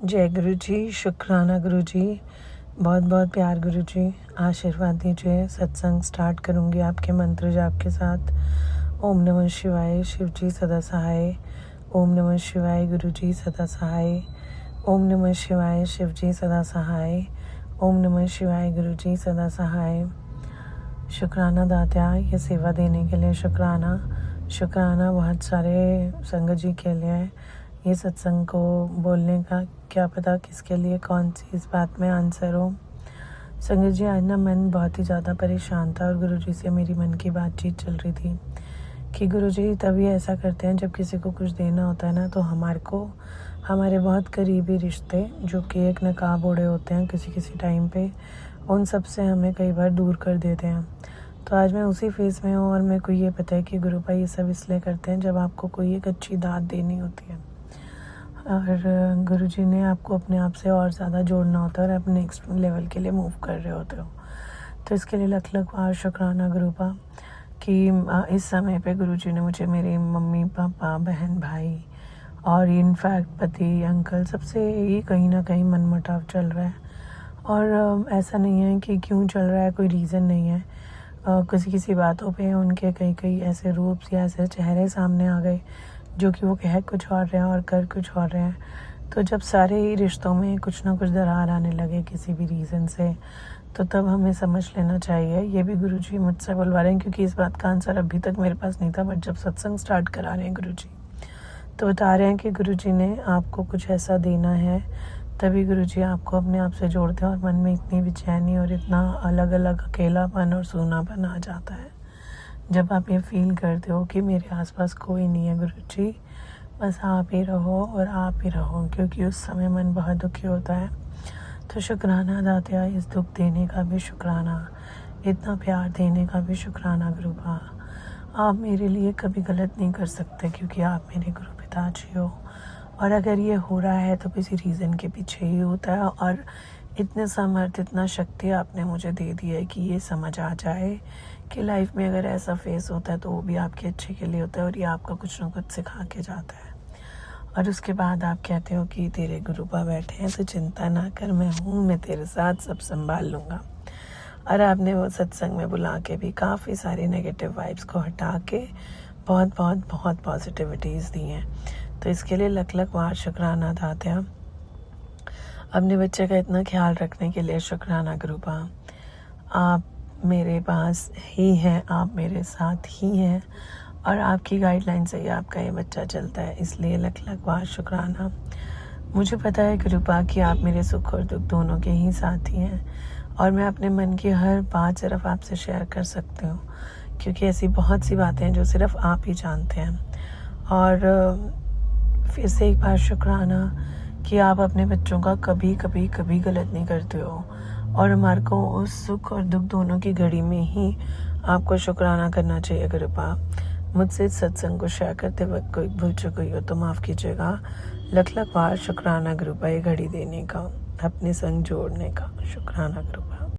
जय गुरु जी, शुक्राना गुरु जी, बहुत बहुत प्यार गुरु जी, आशीर्वाद दीजिए। सत्संग स्टार्ट करूँगी आपके मंत्र जाप के साथ। ओम नमः शिवाय, शिव जी सदा सहाय। ओम नमः शिवाय, गुरु जी सदा सहाय। ओम नमः शिवाय, शिव जी सदा सहाय। ओम नमः शिवाय, गुरु जी सदा सहाय। शुक्राना दात्या, ये सेवा देने के लिए शुक्राना। शुक्राना बहुत सारे संगत जी के लिए ये सत्संग को बोलने का, क्या पता किसके लिए कौन सी इस बात में आंसर हो। संगत जी, आज ना मन बहुत ही ज़्यादा परेशान था और गुरु जी से मेरी मन की बातचीत चल रही थी कि गुरु जी तभी ऐसा करते हैं जब किसी को कुछ देना होता है ना, तो हमारे बहुत करीबी रिश्ते जो कि एक नकाब ओढ़े होते हैं किसी किसी टाइम पे, उन सब से हमें कई बार दूर कर देते हैं। तो आज मैं उसी फेज़ में हूँ और मेरे को ये पता है कि गुरु भाई ये सब इसलिए करते हैं जब आपको कोई एक अच्छी दात देनी होती है और गुरु जी ने आपको अपने आप से और ज़्यादा जोड़ना होता है और आप नेक्स्ट लेवल के लिए मूव कर रहे होते हो। तो इसके लिए लख लख बार शुक्राना गुरुपा कि इस समय पे गुरु जी ने मुझे मेरे मम्मी पापा बहन भाई और इनफैक्ट पति अंकल सबसे ही कहीं ना कहीं मनमुटाव चल रहा है। और ऐसा नहीं है कि क्यों चल रहा है, कोई रीज़न नहीं है। किसी बातों पे उनके कई ऐसे रूप या ऐसे चेहरे सामने आ गए जो कि वो कह कुछ और रहे हैं और कर कुछ और रहे हैं। तो जब सारे ही रिश्तों में कुछ ना कुछ दरार आने लगे किसी भी रीज़न से, तो तब हमें समझ लेना चाहिए। ये भी गुरु जी मुझसे बुलवा रहे हैं क्योंकि इस बात का आंसर अभी तक मेरे पास नहीं था, बट जब सत्संग स्टार्ट करा रहे हैं गुरु जी तो बता रहे हैं कि गुरु जी ने आपको कुछ ऐसा देना है, तभी गुरु जी आपको अपने आप से जोड़ते हैं और मन में इतनी बेचैनी और इतना अलग अलग अकेलापन और सूनापन आ जाता है जब आप ये फील करते हो कि मेरे आसपास कोई नहीं है गुरु जी, बस आप ही रहो और आप ही रहो, क्योंकि उस समय मन बहुत दुखी होता है। तो शुक्राना दात्या, इस दुख देने का भी शुक्राना, इतना प्यार देने का भी शुक्राना गुरुपा। आप मेरे लिए कभी गलत नहीं कर सकते क्योंकि आप मेरे गुरु पिताजी हो, और अगर ये हो रहा है तो किसी रीज़न के पीछे ही होता है। और इतने सामर्थ्य, इतना शक्ति आपने मुझे दे दी है कि ये समझ आ जाए कि लाइफ में अगर ऐसा फेस होता है तो वो भी आपके अच्छे के लिए होता है और ये आपका कुछ ना कुछ सिखा के जाता है। और उसके बाद आप कहते हो कि तेरे गुरुपा बैठे हैं तो चिंता ना कर, मैं हूँ, मैं तेरे साथ सब संभाल लूँगा। और आपने वो सत्संग में बुला के भी काफ़ी सारी नेगेटिव वाइब्स को हटा के बहुत बहुत बहुत पॉजिटिविटीज़ दी हैं। तो इसके लिए लख लख बार शुक्राना दात्या। अपने बच्चे का इतना ख्याल रखने के लिए शुक्राना गुरुपा। आप मेरे पास ही हैं, आप मेरे साथ ही हैं और आपकी गाइडलाइन से ही आपका ये बच्चा चलता है, इसलिए लख लख बार शुक्राना। मुझे पता है गुरुपा कि आप मेरे सुख और दुख दोनों के ही साथी हैं और मैं अपने मन की हर बात सिर्फ आपसे शेयर कर सकती हूँ, क्योंकि ऐसी बहुत सी बातें हैं जो सिर्फ आप ही जानते हैं। और फिर से एक बार शुक्राना कि आप अपने बच्चों का कभी कभी कभी गलत नहीं करते हो और हमारे को उस सुख और दुख दोनों की घड़ी में ही आपको शुक्राना करना चाहिए गुरुपा। मुझसे इस सत्संग को शेयर करते वक्त कोई भूल चुक गई हो तो माफ़ कीजिएगा। लख लख बार शुक्राना गुरुपा, ये घड़ी देने का, अपने संग जोड़ने का। शुक्राना गुरुपा।